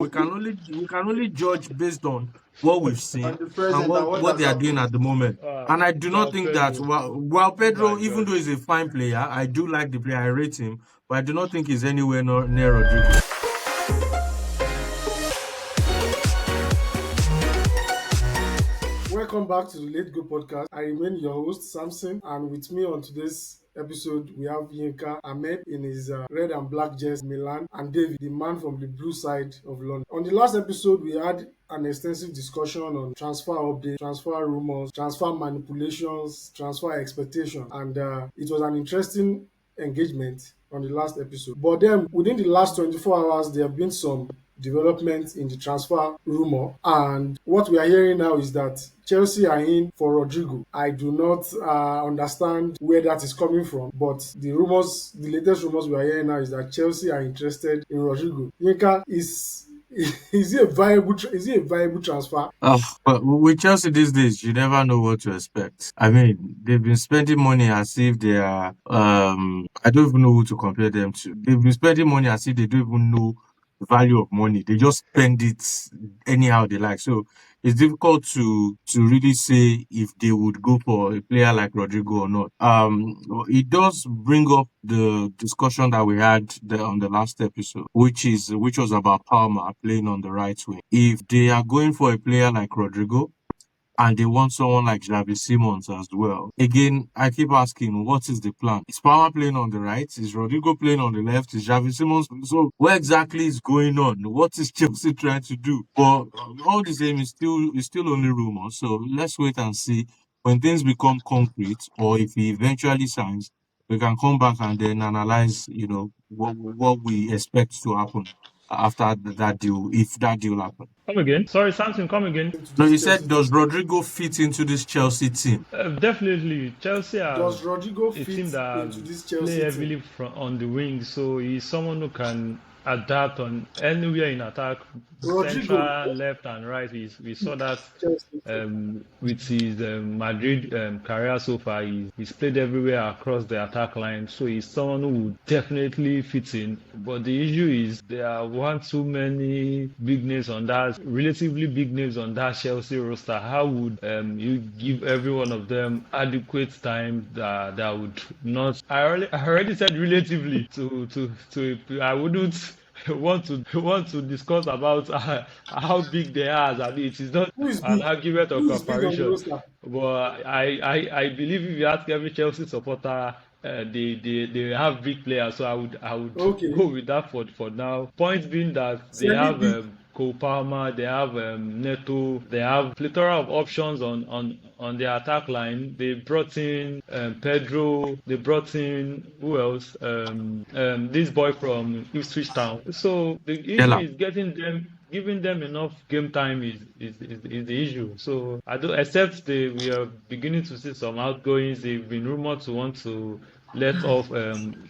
we can only judge based on what we've On seen the and present and what what what has they are doing happened. at the moment. And I do not Joao think that Pedro. while Oh my Pedro, even God. though he's a fine player, I do like the player, I rate him, but I do not think he's anywhere near Rodrigo. Welcome back to the Late Go Podcast. I remain your host, Samson, and with me on today's episode, we have Yinka Ahmed in his red and black jersey, Milan, and David, the man from the blue side of London. On the last episode, we had an extensive discussion on transfer updates, transfer rumors, transfer manipulations, transfer expectations, and it was an interesting engagement on the last episode. But then within the last 24 hours, there have been some development in the transfer rumor. And what we are hearing now is that Chelsea are in for Rodrigo. I do not understand where that is coming from, but the latest rumors we are hearing now is that Chelsea are interested in Rodrigo. Yinka, is he a viable transfer? But with Chelsea these days, you never know what to expect. I mean, they've been spending money as if they are, I don't even know who to compare them to. They've been spending money as if they don't even know the value of money. They just spend it anyhow they like. So it's difficult to really say if they would go for a player like Rodrigo or not. It does bring up the discussion that we had on the last episode, which was about Palmer playing on the right wing. If they are going for a player like Rodrigo, and they want someone like Xavi Simons as well. Again, I keep asking, what is the plan? Is Palmer playing on the right? Is Rodrigo playing on the left? Is Xavi Simons? So what exactly is going on? What is Chelsea trying to do? But all the same, it's still only rumors. So let's wait and see when things become concrete, or if he eventually signs, we can come back and then analyze, what we expect to happen after that deal, if that deal happens. Come again. Sorry, Samson, come again. Into No, this you Chelsea said, does team. Rodrigo fit into this Chelsea team? Definitely, Chelsea are Does Rodrigo a fit team that into this play Chelsea team? heavily on the wing, so he's someone who can adapt on anywhere in attack, Rodrigo, central, left, and right. We saw that Chelsea team. with his Madrid career so far. He's played everywhere across the attack line, so he's someone who would definitely fit in. But the issue is there are one too many big names on that, relatively big names on that Chelsea roster. How would you give every one of them adequate time that would not? I already said relatively to I wouldn't want to discuss about how big they are as athletes. It's not Who is an big? argument or Who is big on the comparison. roster? But I believe if you ask every Chelsea supporter, they have big players. So I would Okay. go with that for now. Point being that they Semi have big. Cole Palmer, they have Neto, they have plethora of options on their attack line. They brought in Pedro, they brought in who else? This boy from Ipswich Town. So the issue Dela. is giving them enough game time is the issue. So I do except we are beginning to see some outgoings. They've been rumored to want to let off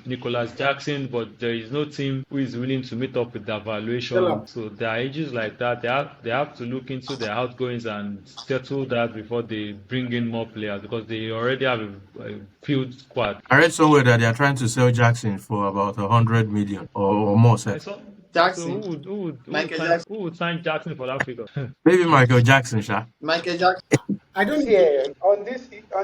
Nicholas Jackson, but there is no team who is willing to meet up with the Tell valuation. So there are issues like that. They have to look into their outgoings and settle that before they bring in more players because they already have a field squad. I read somewhere that they are trying to sell Jackson for about 100 million or more. I Sef. saw. So who Jackson, would who would who would Michael sign Jackson, who would sign Jackson for that figure? Maybe Michael Jackson, sha. Michael Jackson. I don't See, need to. on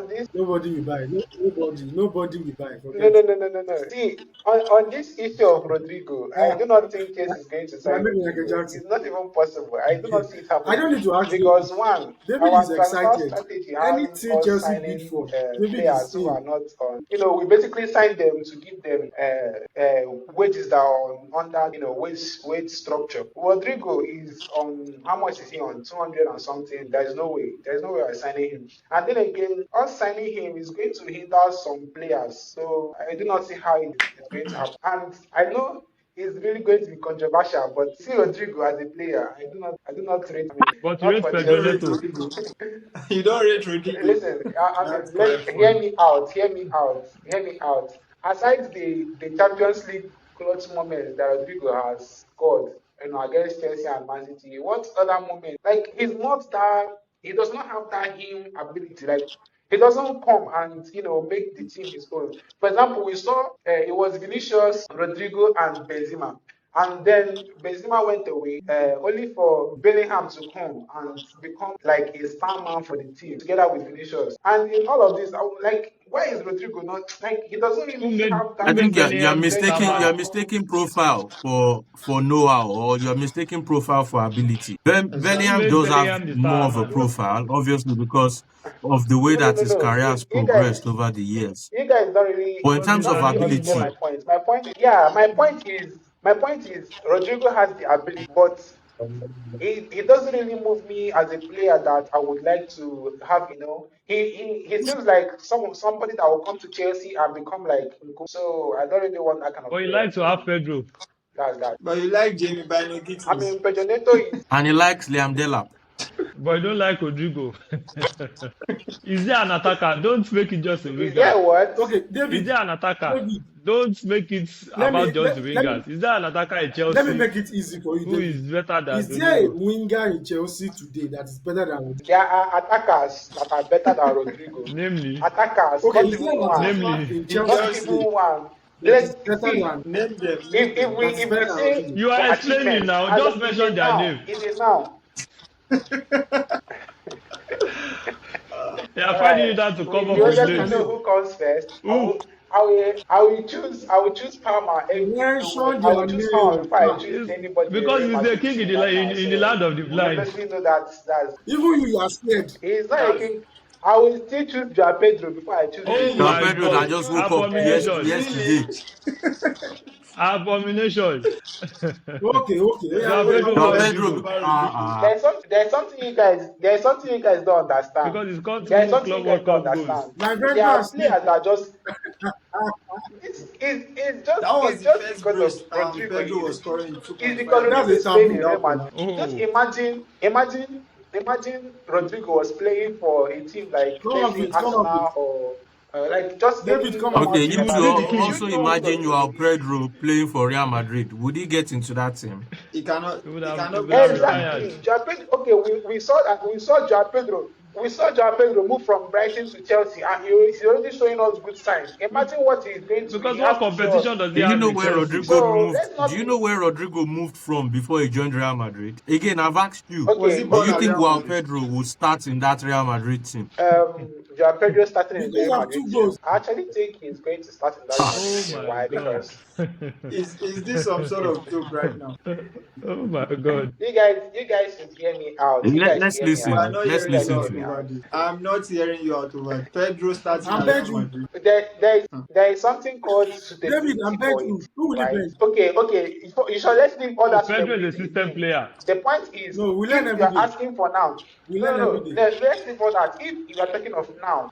this, Nobody will buy. Nobody will buy. no, Forget no, it. no, no, no, no. See, on this issue of Rodrigo, I Uh, do not think Chelsea is going to my sign name is Michael Rodrigo. Jackson. It's not even possible. I do not see it I happening don't need to ask David. because one, David is our transfer excited. strategy has Anything us Chelsea bid signing for, David is players who in. are not on. We basically sign them to give them wages that are under wage structure. Rodrigo is on how much is he on? 200 and something. There is no way. There is no way I'm signing him. And then again, us signing him is going to hinder some players. So I do not see how it's going to happen. And I know it's really going to be controversial, but see Rodrigo as a player, I do not rate him. But you Not rate for You Pedro don't Chelsea. rate Neto. Rodrigo. You don't rate Rodrigo. Listen, That's let quite hear funny. me out. Hear me out. Hear me out. Aside the Champions League clutch moments that Rodrigo has scored, against Chelsea and Man City, what other moment? Like he's not that. He does not have that him ability. Like he doesn't come and make the team his own. For example, we saw it was Vinicius, Rodrigo, and Benzema. And then Benzema went away, only for Bellingham to come and become like a star man for the team together with Vinicius. And in all of this, I would like, why is Rodrigo not like he doesn't Who really made have who I that made think you're Bellingham star mistaking man? profile for know-how, or you're mistaking profile for ability. Who Bellingham Exactly. made does have Bellingham the more star of a man? profile, obviously because of the way no, no, that no, his no. career has You progressed guys, over the years. you guys don't really, But in Because terms he's not of an really English understand boy. my ability, point. My point is Rodrigo has the ability, but it doesn't really move me as a player that I would like to have. He seems like somebody that will come to Chelsea and become like Nkunku. So I don't really want that kind of But he player. likes to have Pedro. That's that. But you like Jamie Bino I Gittins. mean, Pedroneto is and he likes Liam Delap. But I don't like Rodrigo. Is there an attacker? Don't make it just a is there winger. what? Okay, Is David. there an attacker? David, Don't make it let me about just the let, let me wingers. Is there an attacker in let me Chelsea make it easy for you, who David. is better than Is there a Rodrigo? winger in Chelsea today that is better than Rodrigo? There are attackers that are better than Rodrigo. Namely, Attackers, Okay, not is there even an one. attacker namely, in In Chelsea Not Chelsea, today even one. that is Let's better see. than name them, name If them. we that is if better we than say Rodrigo? you are for explaining achievements, now. as Just of is a mention their now, name. is a now. They are All finding right. it hard to come We up Mention with already their names. know name. who comes first. Who? I will choose Palmer. Mention I their will choose Palmer name. before I Ah, choose Is anybody in because Real he's the Madrid king in team the right now. in the So land of the we blind. obviously know that's even you are scared. he's not a That's king. I will still choose Joao Pedro before I choose Oh really, Joao anybody my in Pedro Real that God! just Madrid. woke up Abomination! yesterday. really. Abomination! Okay, okay. Oh, yeah, Joao oh, yeah, Pedro Joao over oh, Pedro, Rodrigo Over Rodrigo. There's something you guys don't understand. because he's got There's two something you Club guys World don't Cup goals. understand. my There friend, go and are sleep. players that just it's just That was it's the just first because of brace Rodrigo. Pedro was scoring in It's because 2.5 That's Rodrigo a is playing years in taboo. Real without Madrid. penalty. Just Oh, imagine Rodrigo was playing for a team like Come let's up say with, come up with. Arsenal or like just David, any come up normal okay, with. team he in you would two be Madrid. the You king. also know imagine Rodrigo Joao is Pedro playing for Real Madrid. Would he get into that team? He cannot, He would play have in Real Madrid. retired. exactly Joao Pedro. Okay, we saw that we saw Joao Pedro move from Brighton to Chelsea, and he's already showing us good signs. Imagine what Because he what has to show us. competition does he Do you have know in where Chelsea? Rodrigo So moved? let's Do not you be know where Rodrigo moved from before he joined Real Madrid? Again, I've asked you. Was he okay. Do born you at think Real Joao Madrid? Pedro will start in that Real Madrid team? Joao Pedro starting in the Because Real of Madrid two team. goals. I actually think he's going to start in that Real Ha! Madrid Oh team. my Why? God! Because Is this some sort of joke right now? Oh my God! you guys should hear me out. You guys should Let's hear me We are out. listen. not Let's You hearing guys you should listen hear out to me him. over out. this. I'm not hearing you out over this. Pedro starting I at beg Real you. Madrid. There is something called David, I suitability beg for it, you. Who will you right? bench? Okay. You should let's leave all Oh, that Pedro is a suitability system thing. player. The point is, No, we learn if you every are day. asking for now, We no, learn no, every no. day. Let's leave all that. If you are talking of now,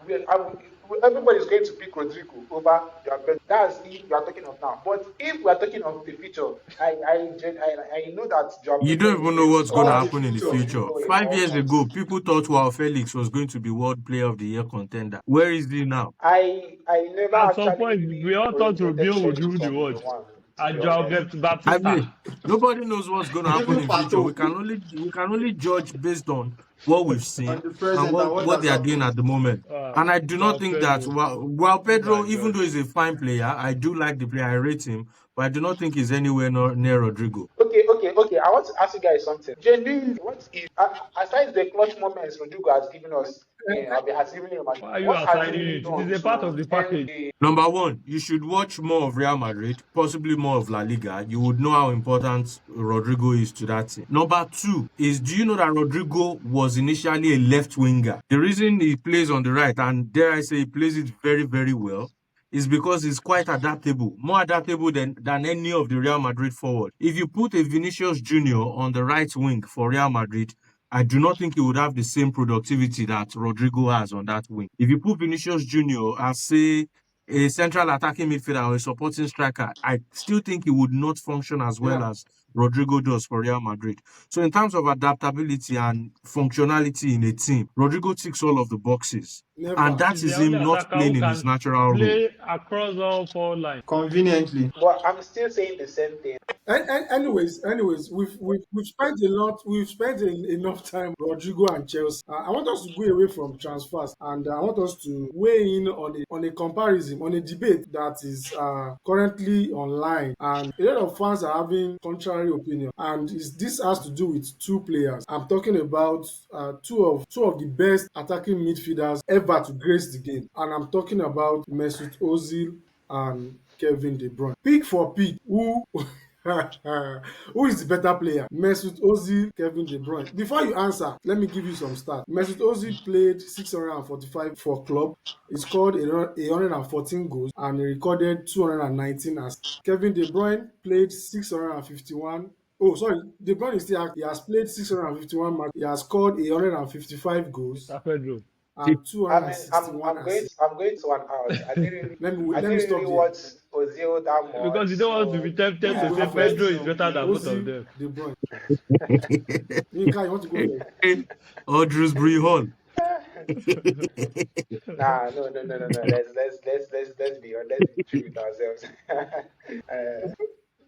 everybody's going to pick Rodrigo over Joao Pedro. That's if you are talking of now. But if we are talking of the future, I know that Joao You Pedro don't is even know going to what's going to What's the surpass happen in the future? future. Rodrigo in all 5 years things. ago, people thought Joao Felix was going to be World Player of the Year contender. Where is he now? I never At some actually point, we really all thought rated Rubio would Felix rule the from day world. one, to be And Joao honest. I Baptista. mean, nobody knows what's going to happen Even in future. Pato We can only judge based on what we've on seen the and present and what what what has they are doing happened. at the moment. And I do not Joao think that Pedro. while Oh my Pedro, even God. though he's a fine player, I do like the player. I rate him, but I do not think he's anywhere near Rodrigo. Okay. I want to ask you guys something. Genuinely, what is aside the clutch moments Rodrigo has given us, has given Real Madrid, Why are you what has he assigning really it? It done is a part of to the end package. the? Number one, you should watch more of Real Madrid, possibly more of La Liga. You would know how important Rodrigo is to that team. Number two is, do you know that Rodrigo was initially a left winger? The reason he plays on the right, and dare I say he plays it very, very well, is because he's quite adaptable, more adaptable than any of the Real Madrid forward. If you put a Vinicius Junior on the right wing for Real Madrid, I do not think he would have the same productivity that Rodrigo has on that wing. If you put Vinicius Junior as, say, a central attacking midfielder or a supporting striker, I still think he would not function as well Yeah. as Rodrigo does for Real Madrid. So in terms of adaptability and functionality in a team, Rodrigo ticks all of the boxes. Never. And that He's is the only him not attacker playing who in his can natural role. play across all 4 lines. Conveniently. But I'm still saying the same thing. Anyways, we've spent enough time Rodrigo and Chelsea. I want us to go away from transfers, and I want us to weigh in on a comparison, on a debate that is currently online, and a lot of fans are having contrary opinion. And this has to do with two players. I'm talking about two of the best attacking midfielders ever to grace the game, and I'm talking about Mesut Ozil and Kevin De Bruyne. Pick for pick, who who is the better player? Mesut Ozil, Kevin De Bruyne. Before you answer, let me give you some stats. Mesut Ozil played 645 for club. He scored 114 goals and he recorded 219 assists. Kevin De Bruyne played 651. Oh, sorry. De Bruyne is still active. He has played 651 matches. He has scored 155 goals Pedro. and I mean, 261 assists. I'm going to one out. I didn't Let me really stop there. watch Ozil that much. Because you don't want to be tempted to say Pedro is better than both of them. De Bruyne. Yinka, you want to go there? Or Drewsbury Hall. Nah, no. Let's be true with ourselves.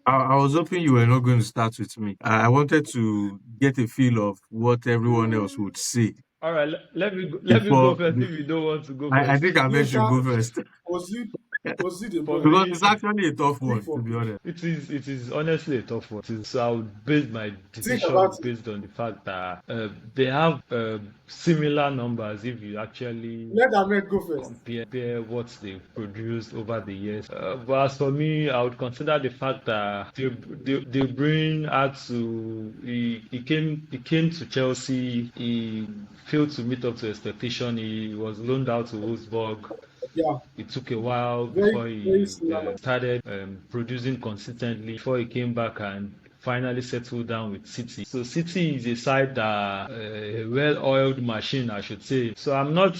I was hoping you were not going to start with me. I wanted to get a feel of what everyone else would say. All right, let me go first if you don't want to go first. I think I should go first. Ozil De For Bruyne. Because me, it's actually a tough one, to be honest. it is honestly a tough one. So I would base my decision about it. based on the fact that they have similar numbers if you actually Let Ahmed go first. compare what they've produced over the years. But as for me, I would consider the fact that De Bruyne had to he came to Chelsea. He failed to meet up to expectation. He was loaned out to Wolfsburg. Yeah. It took a while Very- before very he similar. started producing consistently before he came back and finally settled down with City. So City is a side that a well-oiled machine, I should say. So I'm not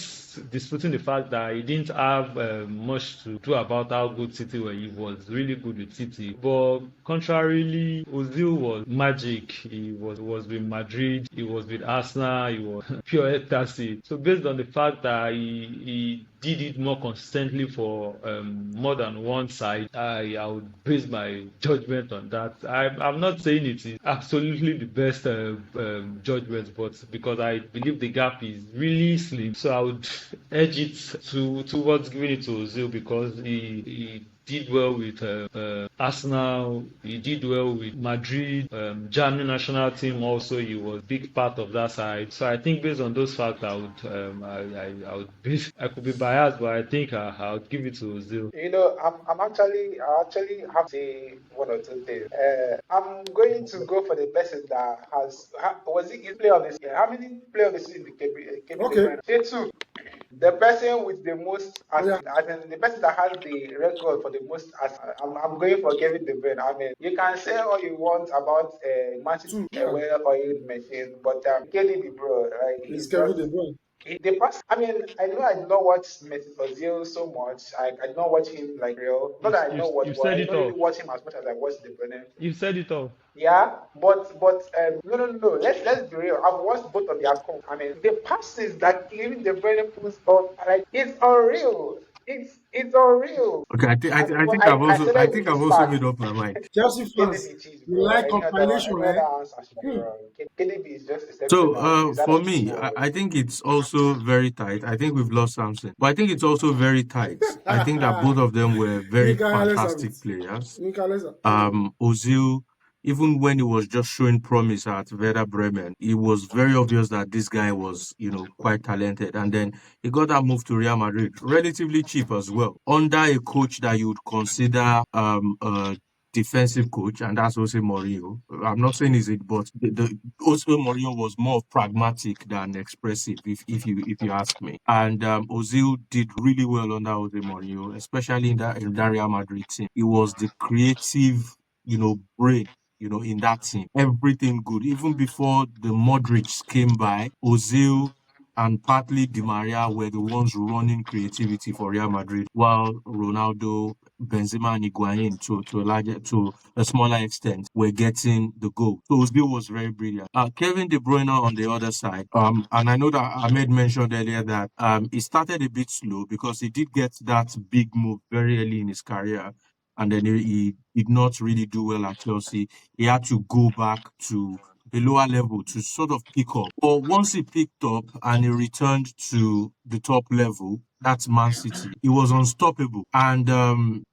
disputing the fact that he didn't have much to do about how good City were. He was really good with City. But contrarily, Ozil was magic. He was with Madrid. He was with Arsenal. He was pure ecstasy. So based on the fact that he did it more consistently for more than one side, I would base my judgment on that. I'm not saying it is absolutely the best judgment, but because I believe the gap is really slim, so I would edge it towards giving it to Ozil because he did well with Arsenal. He did well with Madrid. Germany national team also. He was big part of that side. So I think based on those facts, I could be biased, but I think I would give it to Ozil. You know, I actually have to say one or two things. I'm going to go for the person that was it player of this year? How many player of the season did Kevin De Bruyne? Say two. The person with the most, the person that has the record for the most, I'm going for Kevin De Bruyne. I mean, you can say all you want about Man City, well-oiled machine, but KDB, bro, like It's Kevin De Bruyne. the past, I mean, I know I did not watch Mesut Özil so much. I did not watch him like real. Not that I know what, but I don't really watch him as much as I watch De Bruyne. You've said it all. Yeah, but no. Let's be real. I've watched both of their accounts. I mean, the passes that even De Bruyne puts on, like it's unreal. It's unreal. Okay, I think I've also made up my mind. Chelsea fans, you like compilation, right? KDB is just So for me, I think it's also very tight. I think we've lost something, but I think it's also very tight. I think that both of them were very fantastic players. Ozil, even when he was just showing promise at Werder Bremen, it was very obvious that this guy was, quite talented. And then he got that move to Real Madrid, relatively cheap as well, under a coach that you would consider a defensive coach, and that's Jose Mourinho. I'm not saying he's it, but the Jose Mourinho was more pragmatic than expressive, if you ask me. And Ozil did really well under Jose Mourinho, especially in that Real Madrid team. He was the creative, brain, in that team. Everything good. Even before the Modric came by, Ozil and partly Di Maria were the ones running creativity for Real Madrid, while Ronaldo Benzema and Higuain to a smaller extent were getting the goal. So Ozil was very brilliant. Kevin De Bruyne on the other side, and I know that Ahmed mentioned earlier that he started a bit slow because he did get that big move very early in his career, and then he did not really do well at Chelsea. He had to go back to a lower level to sort of pick up. But once he picked up and he returned to the top level, that's Man City. He was unstoppable. And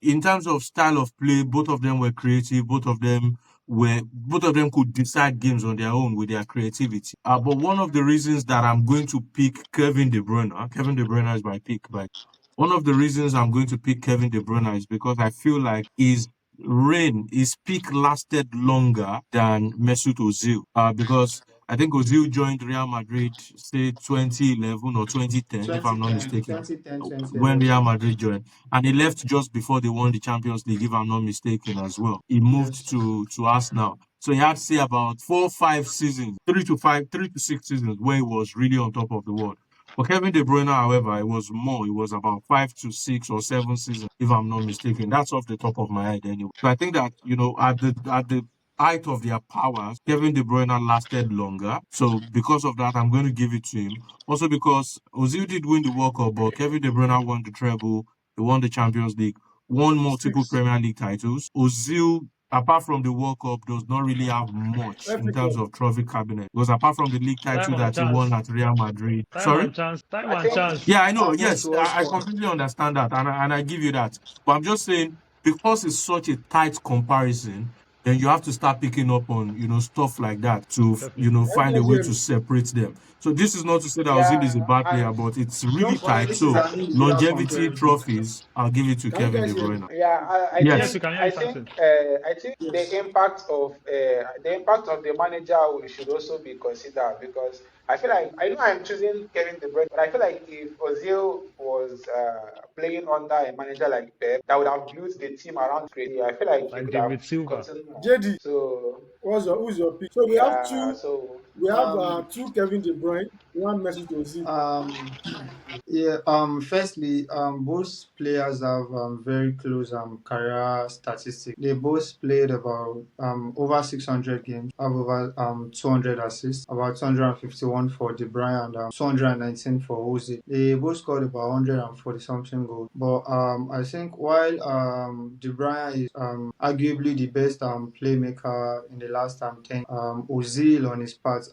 in terms of style of play, both of them were creative. Both of them could decide games on their own with their creativity. But one of the reasons that I'm going to pick Kevin De Bruyne is my pick, but one of the reasons I'm going to pick Kevin De Bruyne is because I feel like his peak lasted longer than Mesut Ozil. Because I think Ozil joined Real Madrid, say 2011 or 2010, if I'm not 2010, mistaken, 2010, when 2011. Real Madrid joined, and he left just before they won the Champions League, if I'm not mistaken, as well. He moved Yes. to Arsenal. So he had, say, about 4 or 5 seasons, 3 to 6 seasons where he was really on top of the world. For Kevin De Bruyne, however, it was more. It was about 5 to 6 or 7 seasons, if I'm not mistaken. That's off the top of my head, anyway. So I think that at the height of their powers, Kevin De Bruyne lasted longer. So because of that, I'm going to give it to him. Also because Ozil did win the World Cup, but Kevin De Bruyne won the treble. He won the Champions League, won multiple Six. Premier League titles. Ozil, apart from the World Cup, does not really have much in FA terms Cup. of trophy cabinet. Because apart from the league Time title and that he chance. won at Real Madrid. Time Sorry? and chance. Time I and think chance. Yeah, I know. And most Yes, was I scored. completely understand that, and I give you that. But I'm just saying, because it's such a tight comparison, then you have to start picking up on stuff like that to Definitely. find a way to FA separate them. So this is not to say that Ozil is a yeah, bad player, and but it's really Don't forget, tight. this is So an individual longevity comparison. trophies, I'll give it to Can you Kevin guys De hear me? Bruyne. yeah, Yes, Yes. we can hear I you, think Samson. the Yes. impact of the manager should also be considered, because I feel like, I know I'm choosing Kevin De Bruyne, but I feel like if Ozil was playing under a manager like Pep, that would have built the team around creativity, I feel like he Like could have David Silva. gotten more. JD, So who's your pick? So we have yeah, two. so We have Um, two Kevin De Bruyne, one Mesut Ozil. um, Yeah, firstly, both players have very close career statistics. They both played about over 600 games, have over 200 assists, about 251 for De Bruyne and 219 for Ozil. They both scored about 140 something goals. But I think while De Bruyne is arguably the best playmaker in the last 10, Ozil on his part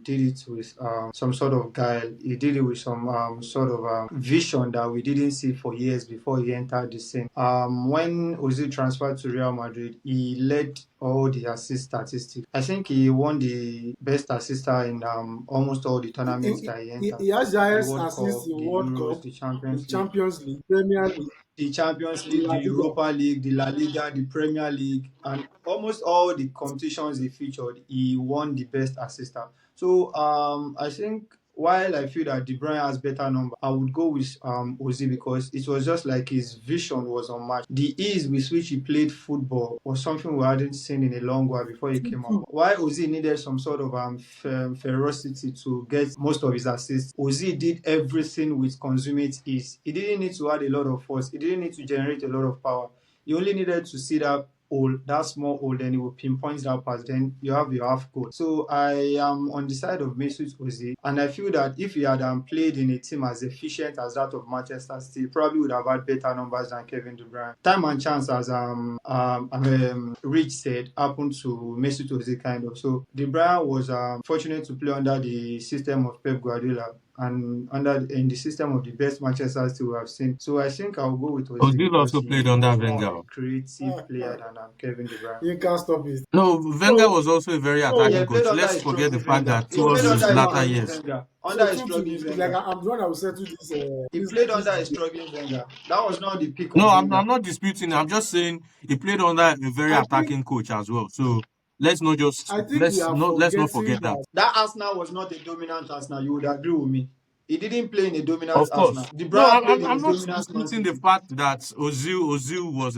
did it with some sort of guile. He did it with some sort of vision that we didn't see for years before he entered the scene. When Ozil transferred to Real Madrid, he led all the assist statistics. I think he won the best assister in almost all the tournaments that he entered. He has the The highest World assists Cup, in the World Euros, Cup, the in Champions League, Champions League, Premier League, the Champions League, La the Liga. Europa League, the La Liga, the Premier League, and almost all the competitions he featured, he won the best assister. So I think while I feel that De Bruyne has better number, I would go with Ozil because it was just like his vision was unmatched. The ease with which he played football was something we hadn't seen in a long while before he came up. While Ozil needed some sort of ferocity to get most of his assists, Ozil did everything with consummate ease. He didn't need to add a lot of force. He didn't need to generate a lot of power. He only needed to see that small hole, then he will pinpoint that pass. Then you have your half goal. So I am on the side of Mesut Ozil, and I feel that if he had played in a team as efficient as that of Manchester City, probably would have had better numbers than Kevin De Bruyne. Time and chance, as Rich said, happened to Mesut Ozil kind of. So De Bruyne was fortunate to play under the system of Pep Guardiola and in the system of the best Manchester City we have seen. So I think I'll go with Ozil Ozil because also played he under was more of Wenger. a creative player than Kevin De Bruyne. You can't stop it. No, Wenger So, was also a very Yeah, attacking he so, played coach. under Let's a forget the struggling fact Wenger. that He so towards played his under since a you latter are, struggling years, Wenger. Under so a two to struggling me, it's like Wenger. I'm the one that will settle this. He This, played this under a debate. struggling Wenger. That was not the peak no, of I'm Wenger. I'm not disputing. I'm just saying he played under a very I think attacking coach as well. So we are let's not forgetting forget that. that. That Arsenal was not a dominant Arsenal. You would agree with me. He didn't play in a dominant Of Arsenal. course. De No, Bruyne played in a I'm not dominant Man disputing the City. fact that Ozil was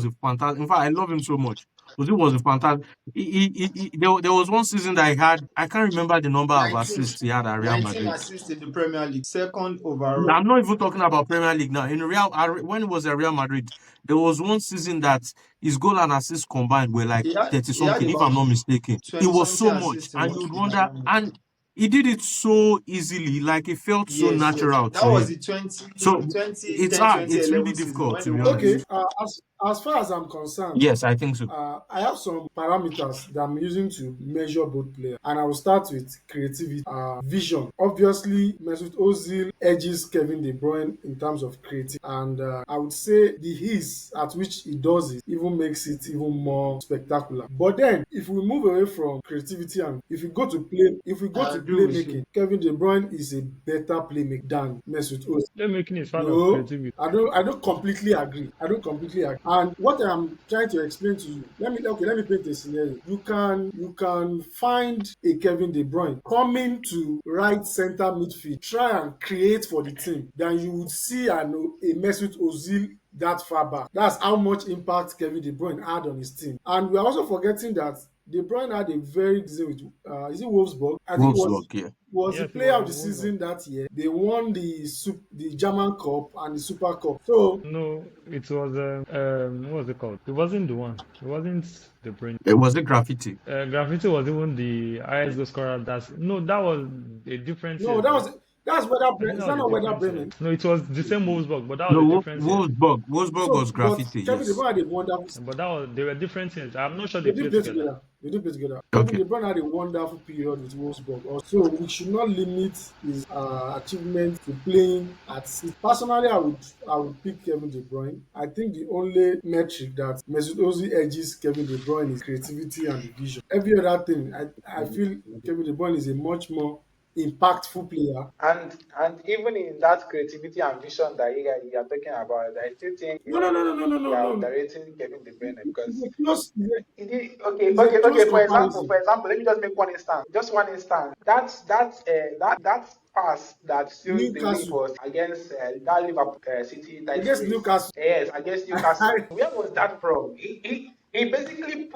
a fantastic. In fact, I love him so much. Ozil was a fantastic. There was one season that he had. I can't remember the number of 19, assists he had at Real 19 Madrid. assists in the Premier League, second overall. I'm not even talking about Premier League now. In when he was at Real Madrid, there was one season that his goal and assist combined were like 30 He had something, if I'm about not mistaken. It 20 was something so much, assists in and one you'd season. wonder, and he did it so easily, like it felt so Yes, yes. natural That to was him. the 20, So it's 2010, hard. It's really 2011 season difficult, when to they be won the honest. Okay, league. as far as I'm concerned, Yes, I think so. I have some parameters that I'm using to measure both players, and I will start with creativity, vision. Obviously, Mesut Ozil edges Kevin De Bruyne in terms of creativity, and I would say the ease at which he does it even makes it even more spectacular. But then, if we move away from creativity and if we go I to agree with you. playmaking, Kevin De Bruyne is a better playmaker than Mesut Ozil. Playmaking is part of No, creativity. I don't completely agree. I don't completely agree. And what I'm trying to explain to you, let me paint a scenario. You can find a Kevin De Bruyne coming to right center midfield, try and create for the team. Then you would see a Mesut Ozil that far back. That's how much impact Kevin De Bruyne had on his team. And we're also forgetting that De Bruyne had a very good season with is it Wolfsburg? I think it Wolfsburg, yeah. was the Yes, it player was. of the season that year. They won the German Cup and the Super Cup. So No, it was what was it called? It wasn't the one. It wasn't the brain. It was a graffiti. Graffiti was even the highest goal scorer. That was a different no, year, right? that's Werder I think Bremen. Is that that was a not Werder different year. Bremen? No, it was the same Wolfsburg, but that was a No, different year. Wolfsburg So, was but graffiti, Kevin De yes. Bruyne had a wonderful. But they were different teams. I'm not sure They they did played play together. together. They did play together. Kevin Okay. De Bruyne had a wonderful period with Wolfsburg. Also, we should not limit his achievement to playing at six. Personally, I would pick Kevin De Bruyne. I think the only metric that Mesut Ozil edges Kevin De Bruyne is creativity and the vision. Every other thing, I feel Kevin De Bruyne is a much more impactful player. And even in that creativity and vision that you are talking about, I still think No, no, no, no, no, no, you no, are no. underrating Kevin De Bruyne It's because a close, it's a close okay. comparison. For example, let me just make one instance. Just one instance. That pass that sealed the win Newcastle was against that Liverpool City title against race. Newcastle. Yes, against Newcastle. Where was that from? He basically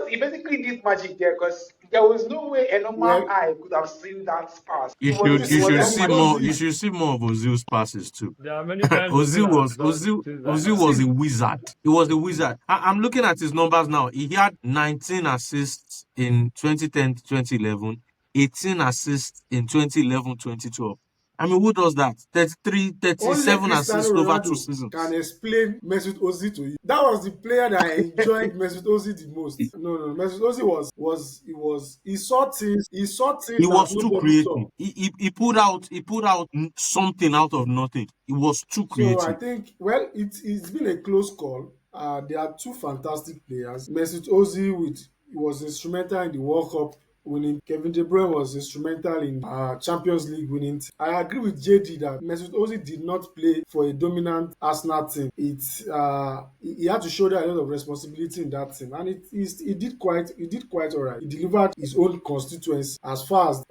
he basically did magic there because there was no way a normal Well, eye could have seen that pass. You you should It you see, was should just see Mesut more. magic. You Ozil, should see more of Ozil's passes too. There are many times Ozil Ozil has was done Ozil things like Ozil that. was see, a wizard. He was a wizard. I'm looking at his numbers now. He had 19 assists in 2010 to 2011, 18 assists in 2011-2012. I mean, who does that? 33, only 37 Cristiano assists over two Ronaldo can seasons. explain Mesut Ozil to you. That was the player that I enjoyed Mesut Ozil the most. No, no, Mesut Ozil he saw things He that was too nobody saw. creative. He put out something out of nothing. He was too So I creative. think, well, it's been a close call. There are two fantastic players. Mesut Ozil was instrumental in the World Cup winning. Kevin De Bruyne was instrumental in Champions League winning. I agree with JD that Mesut Ozil did not play for a dominant Arsenal team. He had to shoulder a lot of responsibility in that team, and he did quite alright. He delivered his own constituency as far as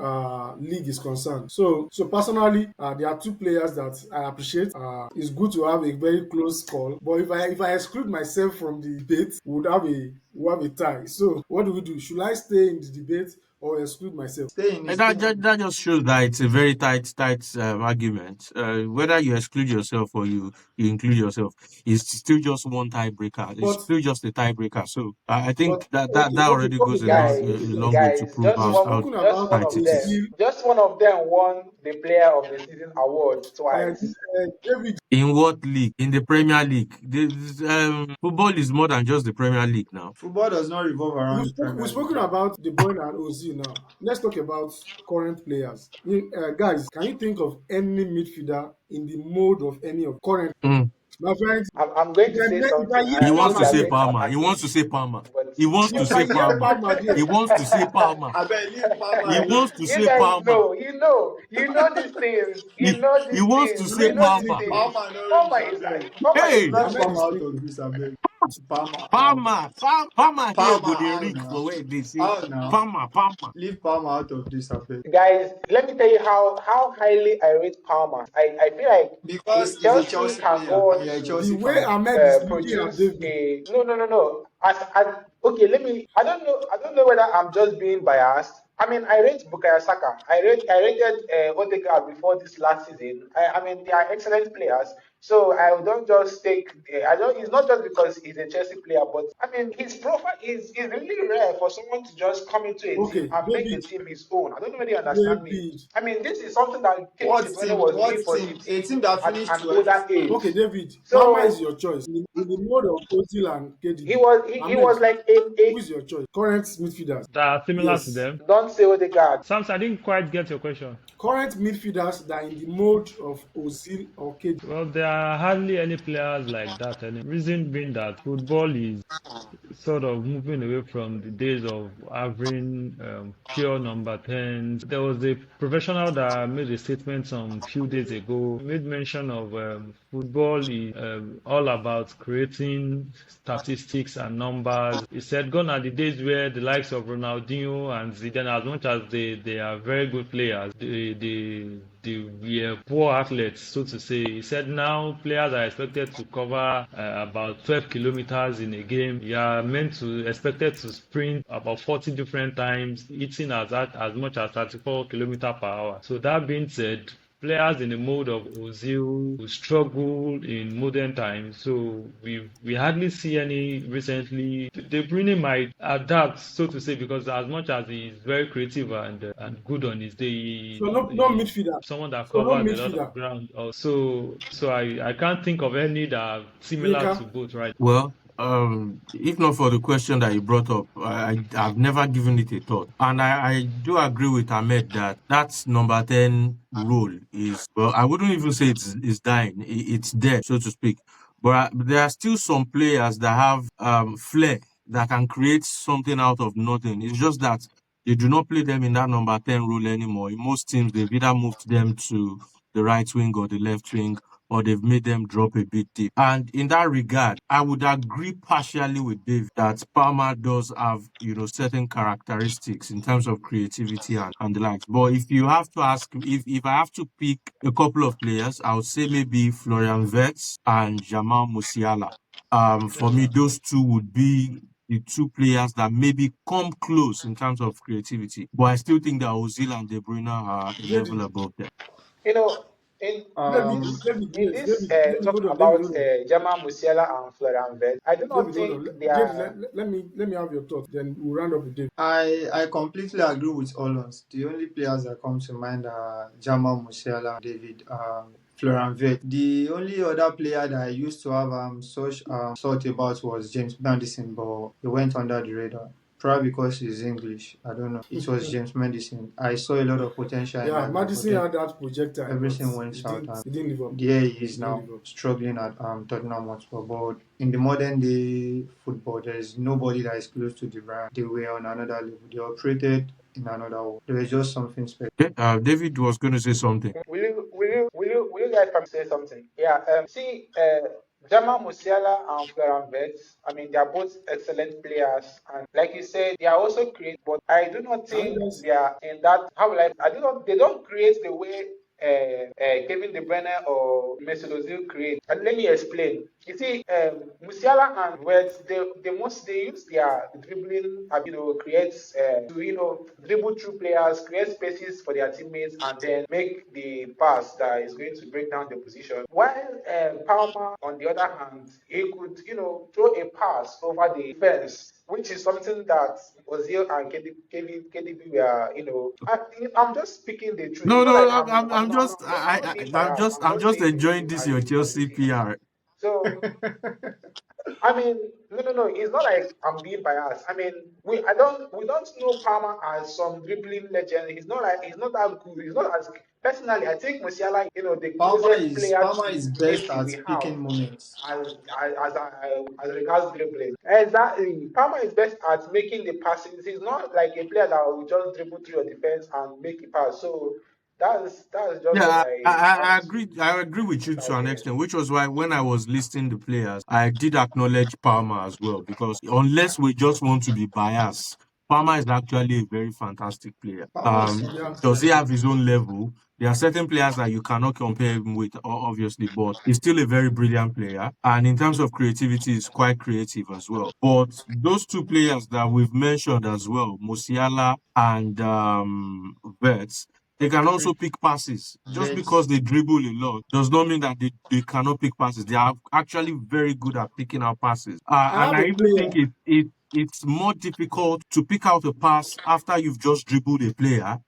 league is concerned. So personally, there are two players that I appreciate. It's good to have a very close call, but if I exclude myself from the debate, we would have a tie. So what do we do? Should I stay in the debate or exclude myself? Stay in it, And stay that just shows that it's a very tight argument. Whether you exclude yourself or you include yourself, it's still just one tiebreaker. It's But still just a tiebreaker. So I but think okay, that okay, already okay, goes Guys, a long way to guys, prove we've how spoken about tight it is. Ozil. just one of them won the Player of the Season award twice. David, In what league? In the Premier League. Football is more than just the Premier League now. Football does not revolve around the we've Premier spoken League. about De Bruyne and Ozil now. Let's talk about current players. Guys, can you think of any midfielder in the mode of any of current? Mm. My friend, I'm going if to say I something, and hear He I know wants we to are Palmer say there, going to Palmer. He attack wants me, to say Palmer. but He wants to if say I hear Palmer. Palmer He there, wants to say Palmer. I bet leave He Palmer alone. wants to you say guys Palmer. you know these things, He wants to say you know let's these Palmer. think though. things. Palmer no reach, I beg. Palmer is Hey, Left not. Ahmed Palmer is out of thinking. this, I beg. Palmer out. Palmer here Palmer go the out reach for now. where they say Out now. Palmer. Leave Palmer out of this, I beg. Guys, let me tell you how highly I rate Palmer. I feel like Because if he's a Chelsea Chelsea can player go and on you're a to The Chelsea way fan. Ahmed is looking at produce David, a no. okay, I don't know whether I'm just being biased. I mean, I rate Bukayo Saka. I rated Odegaard before this last season. I mean, they are excellent players. So I don't just take. I don't. It's not just because he's a Chelsea player, but I mean, his profile is really rare for someone to just come into a team Okay, and make the David. team his own. I don't know whether you understand me. David. I mean, this is something that Kevin What De Bruyne team? was What doing for team? his A team team that at finished an 12th. older age. Okay, David. Palmer is So your choice. In the mode of Ozil and he KDB. was he Ahmed, was like who is your choice? Current midfielders. That are similar to Yes. them. don't say Odegaard. Sam, I didn't quite get your question. Current midfielders that are in the mode of Ozil or KDB. Well, there are hardly any players like that. And the reason being that football is sort of moving away from the days of having pure number 10s. There was a professional that made a statement some few days ago, made mention of football is all about creating statistics and numbers. He said, gone are the days where the likes of Ronaldinho and Zidane, as much as they are very good players, they were poor athletes, so to say. He said now players are expected to cover about 12 kilometers in a game. You are expected to sprint about 40 different times, hitting as much as 34 kilometers per hour. So that being said, players in the mode of Ozil who struggle in modern times. So we hardly see any recently. De Bruyne might adapt, so to say, because as much as he's very creative and good on his day, So no midfielder. someone that So no covers a lot of midfielder. ground. So I can't think of any that are similar Yinka. to both right. Well, if not for the question that you brought up, I've never given it a thought. And I do agree with Ahmed that that's number 10 role is, well, I wouldn't even say it's dying. It's dead, so to speak. But there are still some players that have flair that can create something out of nothing. It's just that they do not play them in that number 10 role anymore. In most teams, they've either moved them to the right wing or the left wing, or they've made them drop a bit deep. And in that regard, I would agree partially with Dave that Palmer does have, certain characteristics in terms of creativity and the likes. But if you have to ask, if I have to pick a couple of players, I would say maybe Florian Wirtz and Jamal Musiala. For me, those two would be the two players that maybe come close in terms of creativity. But I still think that Ozil and De Bruyne are a level David. above them. You know, in David. Um, David. in Yes. this David. talk Hold on. David. about Hold on. Jamal Musiala and Florian Wirtz, I do not David. Hold think on. they David. are. Let me have your thoughts. Then we'll round up with David. I completely agree with Olons. The only players that come to mind are Jamal Musiala, David, Florian Wirtz. The only other player that I used to have such thought about was James Madison, but he went under the radar. Probably because he's English. I don't know. It was James Madison. I saw a lot of potential in Yeah, that guy, Madison but had that projector. everything went south. He didn't live up. There he is He now didn't live up. struggling at Tottenham Hotspur. But in the modern day football, there is nobody that is close to De Bruyne. They were on another level. They operated in another world. There was just something special. Okay, David was going to say something. Will you guys come say something? Yeah. Jamal Musiala and Florian Wirtz, I mean, they are both excellent players, and like you said, they are also creative. But I do not think they are in that. How will I? I do not. They don't create the way Kevin De Bruyne or Mesut Özil create. And let me explain. You see, Musiala and Wirtz, they use their dribbling, creates to dribble through players, create spaces for their teammates, and then make the pass that is going to break down the position. While Palmer, on the other hand, he could throw a pass over the fence, which is something that Ozil and KDB were, I'm just speaking the truth. No, It's not no, like I'm not being biased. I'm I'm just just saying the enjoying truth this as your it is. Chelsea PR. So I mean, no. It's not like I'm being biased. I mean, we don't know Palmer as some dribbling legend. He's not that good. He's not as personally. I think Musiala, the closest player Palmer to is best Messi at we have picking moments. as regards dribbling. Exactly, Palmer is best at making the passes. He's not like a player that will just dribble through your defense and make a pass. So that's just what Yeah, I I have agree. to I agree with you put to out an there. extent, which was why when I was listing the players, I did acknowledge Palmer as well, because unless we just want to be biased, Palmer is actually a very fantastic player. Palmer is Yeah. something Does he special. have his own level? There are certain players that you cannot compare him with, obviously, but he's still a very brilliant player. And in terms of creativity, he's quite creative as well. But those two players that we've mentioned as well, Musiala and Verts, they can also pick passes. Just because they dribble a lot does not mean that they cannot pick passes. They are actually very good at picking out passes. I And have I a even player. think it's more difficult to pick out a pass after you've just dribbled a player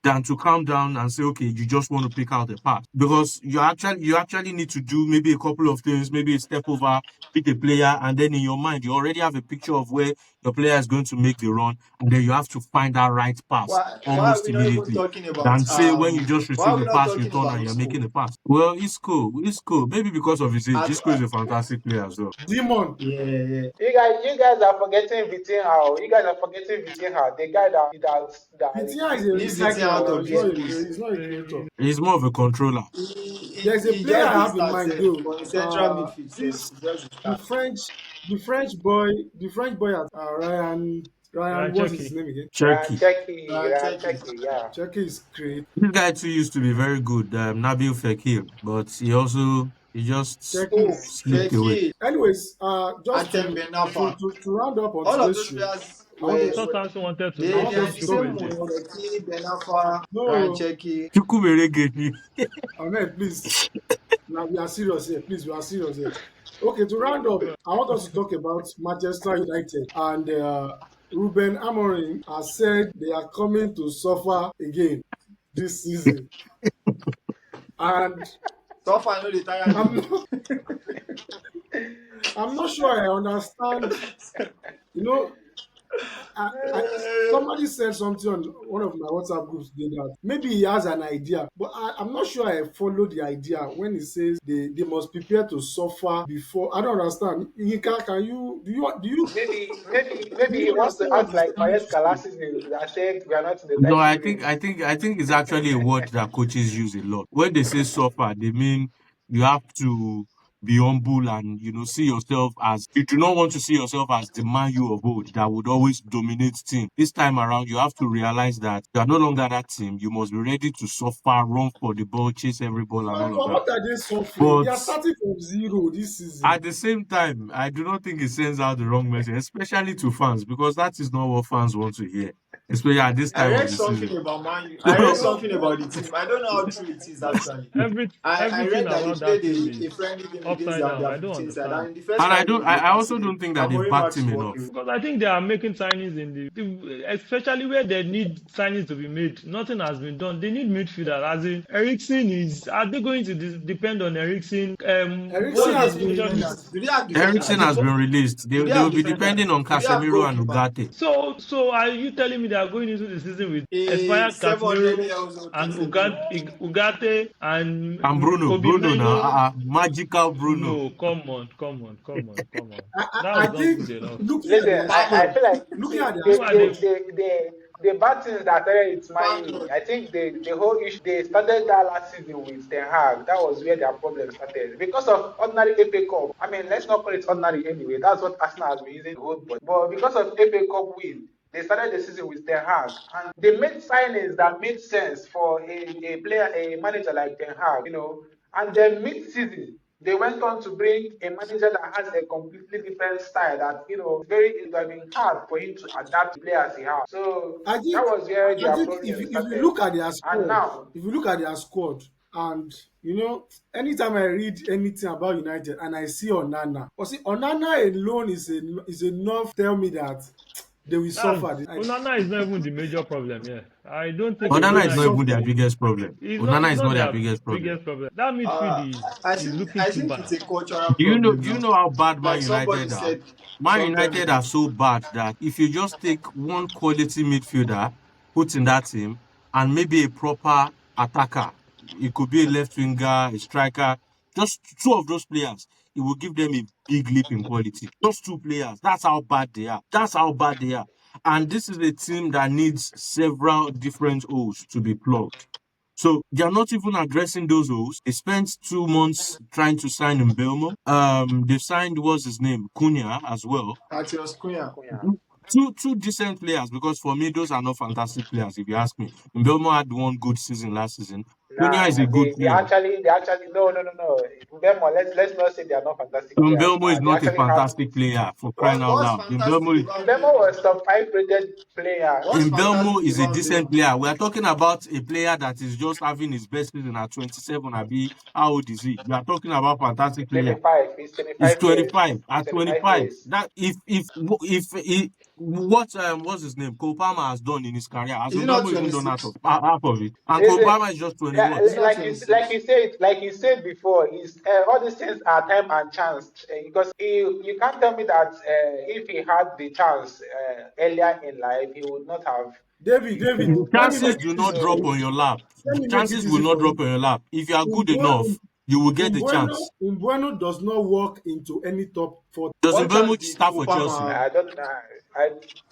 than to calm down and say, okay, you just want to pick out a pass. Because you actually need to do maybe a couple of things, maybe a step over, pick a player, and then in your mind, you already have a picture of where your player is going to make the run, and then you have to find that right pass Why are almost we not even immediately. talking about Than say when you just why are receive we a not pass, you talking turn about and you're Isco? making a pass. Well, it's cool. It's cool. Maybe because of his age. I, Isco is a fantastic player as well. Demon. yeah. You guys are forgetting Vitinha. You guys are forgetting Vitinha, the guy that Vitinha is a Leave Vitinha out recycler. of He's this, not please. he's not a creator. He's more of a controller. There's a He player just I did have in start mind safe though. for the central midfield. This He just did the start. French boy at Ryan, what's his Cherky. name again? Cherky. Check it. Yeah. Cherky is great. This guy too used to be very good, Nabil Fekir, but he just Cherky Oh, is slipped great. away. Fekir, Just Atem to, Benafa. to round up on All of today's those show, players I want I us thought were Samson wanted to I they mention want are us in to the talk same about mood. Chukwueze. Fekir, Benafa, Ryan no Cheki. Chukwumerege. Ahmed, please. Now we are serious here. Please, we are serious here. Okay, to round up, I want us to talk about Manchester United and Ruben Amorim has said they are coming to suffer again this season. And So far, I know they tire I'm you. not, I'm not sure I understand. You know, somebody said something on one of my WhatsApp groups today that maybe he has an idea, but I'm not sure I follow the idea when he says they must prepare to suffer before. I don't understand. Yinka, can you Maybe do he you wants to understand what act he's like trying to Maresca say? last season that said we are not in the No, title I think race. I think I think it's actually a word that coaches use a lot. When they say suffer, they mean you have to be humble and see yourself as you do not want to see yourself as the Man U of old that would always dominate team. This time around, you have to realize that you are no longer that team. You must be ready to suffer, run for the ball, chase every ball, and But all of that. what are they suffering? They But are starting from zero this season. at the same time, I do not think it sends out the wrong message, especially to fans, because that is not what fans want to hear, especially at this I time of read the something season. about Man U. I read So, No, something about the team. I don't know how true it is actually. I Everything read that they about that played team a is friendly game against upside down. their I don't 15 side, understand. and in the first and I 5 don't, minutes they I also conceded. don't think that they've Amorim had backed to him walk enough. away. Because I think they are making signings especially where they need signings to be made. Nothing has been done. They need midfielder. As in Eriksen are they going to depend on Eriksen? What Eriksen What's do they the has need been future? defenders? released. Do they have Ericsson defenders? has been released. They, Do they they have will be depending defenders? on Do they have Casemiro and goalkeeper? Ugarte. So are you telling me they are going into the season with A expired 700 Casemiro years old and Casemiro. Ugarte and And Kobe Bruno now, Mino? magical Bruno. No, come on. That I is not think good enough. looking at Listen, their I squad, feel like looking see at their Who are squad, they? the bad things that started with Man U. Bangor. I think the whole issue they started that last season with Ten Hag. That was where their problem started because of ordinary FA Cup. I mean, let's not call it ordinary anyway. That's what Arsenal has been using to hold. But because of FA Cup win, they started the season with Ten Hag, and they made signings that made sense for a manager like Ten Hag, And then mid-season, they went on to bring a manager that has a completely different style that, it would have been hard for him to adapt to players he has. So I that think was where I their think problem if you started. look at their And squad, now, if you look at their squad, and anytime I read anything about United and I see Onana, or see Onana alone is enough to tell me that they will suffer. Onana is not even the major problem here. I don't I think think they Onana will is Onana not is even their suffer. biggest problem. Onana it's is not not their their biggest problem. biggest problem. That midfield I is think looking I too think bad. it's a cultural Do you know? problem Do you now. know how bad Man Like somebody United are? said Man some time United ago. are so bad that if you just take one quality midfielder, put in that team, and maybe a proper attacker, it could be a left winger, a striker, just two of those players, it will give them a big leap in quality. Just two players. That's how bad they are. That's how bad they are. And this is a team that needs several different holes to be plugged. So they are not even addressing those holes. They spent 2 months trying to sign Mbeumo. They signed what's his name, Cunha as well. Atios Cunha. Two decent players because for me those are not fantastic players if you ask me. Mbeumo had one good season last season, Cunha is a good They player. actually no. Mbemo, let's not say they are not fantastic players. Mbeumo is They not a actually have. fantastic player, for crying What out what's loud. fantastic about Mbemo Mbemo? was top 5 rated player. What's Mbeumo fantastic is a about decent Mbemo? player. We are talking about a player that is just having his best season at 27. Abi, how old is he? We are talking about fantastic player. 25. He's He's 25 years. 25. He's At 25 25, years. that if he, what's his name? Cole Palmer has done in his career. Has Is he not Mbeumo even done twenty-six? half of it? And Is Cole it? Palmer is just 20 Yeah, what? Is he not like 26? you said before, is all these things are time and chance. Because you can't tell me that if he had the chance earlier in life, he would not have, David, The let me chances make it do easy not for drop so. you. on your lap. Let The me make it chances will easy not for drop you. on your lap. If you are good Umbuemo enough, you will get the chance. Umbuemo does not walk into any top 4. Does What chance Mbeumo did start for Kopama Chelsea? have?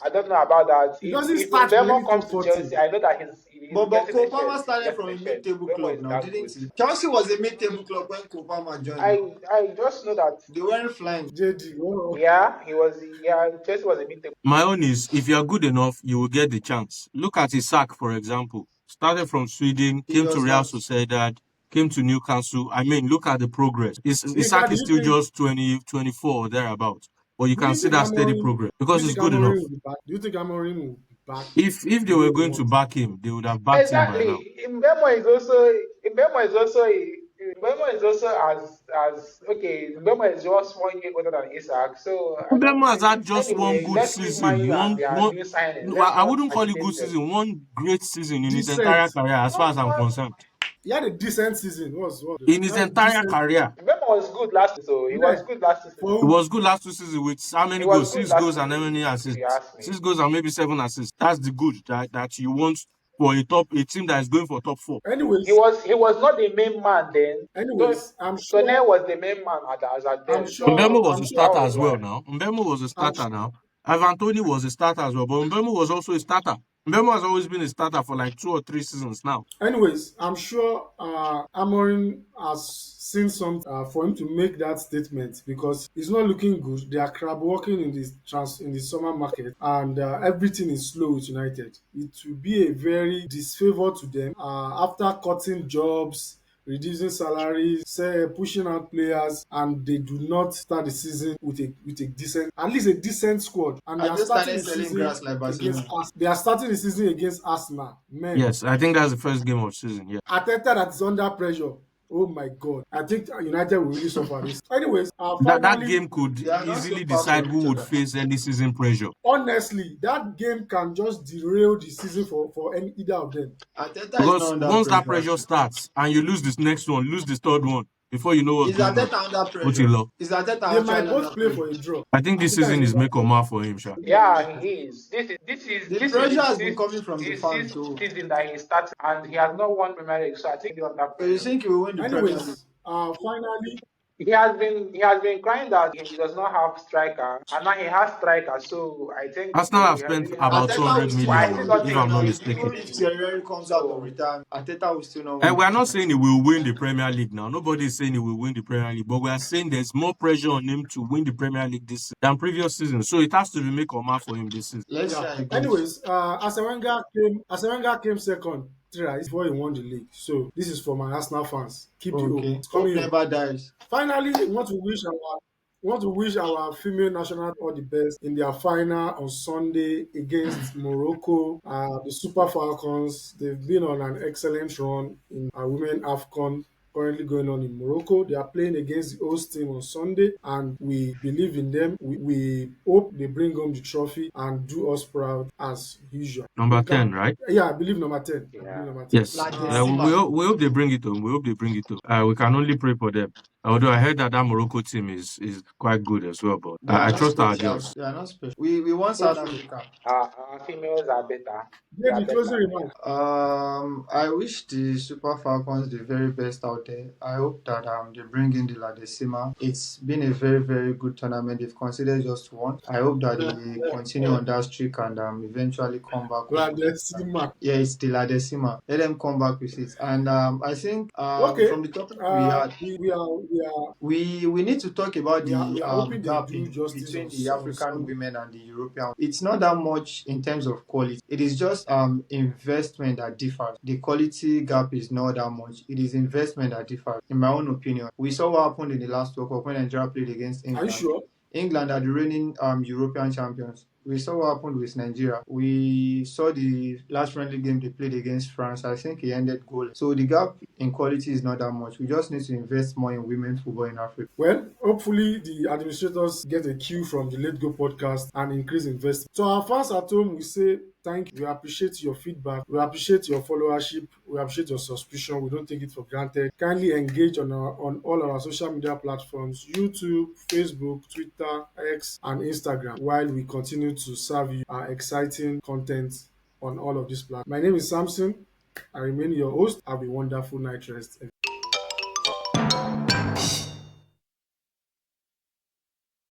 I don't know about that. He doesn't If start for any Mbemo comes top to 4 Chelsea, team. I know that he's But getting a Kopama shirt. He's started getting from a a shirt. mid-table Mbemo club is now, that didn't good. he? Chelsea was a mid-table club when Kopama joined them. I just know that. They weren't flying. JD, Yeah, he was. Yeah, Chelsea was a mid table. My own is, if you are good enough, you will get the chance. Look at Isak, for example. Started from Sweden, He came to does Real not. Sociedad, came to Newcastle. I mean, look at the progress. Yinka, Isak is still just 20, 24 or thereabouts. But you do can you see think that steady Amorim progress because it's good enough. will be back? Do you think Amorim will be back If they the way were he going to wants? back him, they would have backed him by now. Exactly. Mbemo is also as okay. Mbemo is just 1 year older than Isak, so I don't. Mbemo has had just one Anyway, good let's leave Man season. U and their new signing. No, Let's I not wouldn't call it good agitate them. season. One great season in his Decent. entire career, as far as I'm concerned. He had a decent season. In He his had a entire decent season. career, Mbemo was good last season, so he Yeah. was good last season. For he who? was good last 2 seasons with how He many was goals? good 6 last goals and how season, many if you assists? ask me. 6 goals and maybe 7 assists. That's the good that you want for a team that is going for top 4. Anyways, He was not the main man then. I'm Tone sure. was the main man as at I'm then, sure. Mbemo so was I'm a that sure. starter was as well why. now. Mbemo was a I'm starter sure. now. Ivan Toney was a starter as well, but Mbemo was also a starter. Mbemo has always been a starter for like 2 or 3 seasons now. Anyways, I'm sure Amorim has seen something for him to make that statement because it's not looking good. They are crab walking in the summer market, and everything is slow with United. It will be a very disfavor to them after cutting jobs, reducing salaries, pushing out players, and they do not start the season with a decent, at least a decent squad. And they I are just starting started the selling season grass like against Barcelona. us. They are starting the season against Arsenal. Man, Yes, I think that's the first game of the season. Yeah. Arteta that is under pressure. Oh my God! I think United will really suffer this. Anyways, That finally, game could They are not so easily far decide from who each would other. face early season pressure. honestly, that game can just derail the season for either of them. Ateta is not Because under once that pressure. pressure Actually. starts and you lose this next one, lose this third one, before you know what's Is going on. Ateta under What you pressure? love. Is Ateta They might actually under both play pressure? for a draw. I think this Arteta season is is under make or pressure. mark for him, Sha. Yeah, he is. The This pressure has is been coming from the his fans too. season that he started, and he has not won Premier League, so I think he's under So you pressure. think he will win the Premier League? Anyways, finally, He has been crying that he does not have striker, and now he has striker. So I think Arsenal have they spent really have. about Ateta will 200 still But I not still win million, the don't if think I'm Premier not he League. will mistaken. Even win if the league. Thierry comes out of So retirement, Ateta will still not And win. we are not saying he will win the Premier League now. Nobody is saying he will win the Premier League, but we are saying there's more pressure on him to win the Premier League this season than previous season. So it has to be make or mark for him this season. Let's see yeah. how it goes. Anyways, Arsene came second thrice before he won the league. So this is for my Arsenal fans. Keep the hope. Okay. It's Hope coming up. never dies. Finally, we want to wish our female national all the best in their final on Sunday against Morocco. The Super Falcons, they've been on an excellent run in our women AFCON currently going on in Morocco. They are playing against the host team on Sunday, and we believe in them. We hope they bring home the trophy and do us proud as usual. Number 10, right? Yeah, I believe number 10. yeah. Yes. La We hope they bring it home. We hope they bring it home. We can only pray for them. Although I heard that Morocco team is quite good as well, but They are I not trust our special. girls. They are not special. We want South Africa. Our females are better. They are Maybe closing better. remarks. I wish the Super Falcons the very best out there. I hope that they bring in the La Decima. It's been a very, very good tournament. They've considered just one. I hope that they continue on that streak and eventually come back. Yeah, it's the La Decima. Let them come back with it. And I think Okay. from the topic we had, We we need to talk about we the are hoping they gap do justice between on, the on African Sunday. women and the European. It's not that much in terms of quality. It is just investment that differs. The quality gap is not that much. It is investment that differs, in my own opinion. We saw what happened in the last World Cup when Nigeria played against Are you England. sure? England are the reigning European champions. We saw what happened with Nigeria. We saw the last friendly game they played against France. I think it ended goal. So the gap in quality is not that much. We just need to invest more in women's football in Africa. Well, hopefully the administrators get a cue from the Let Go podcast and increase investment. So our fans at home, we say thank you. We appreciate your feedback. We appreciate your followership. We appreciate your subscription. We don't take it for granted. Kindly engage on all our social media platforms: YouTube, Facebook, Twitter, X, and Instagram, while we continue to serve you our exciting content on all of these platforms. My name is Samson. I remain your host. Have a wonderful night rest.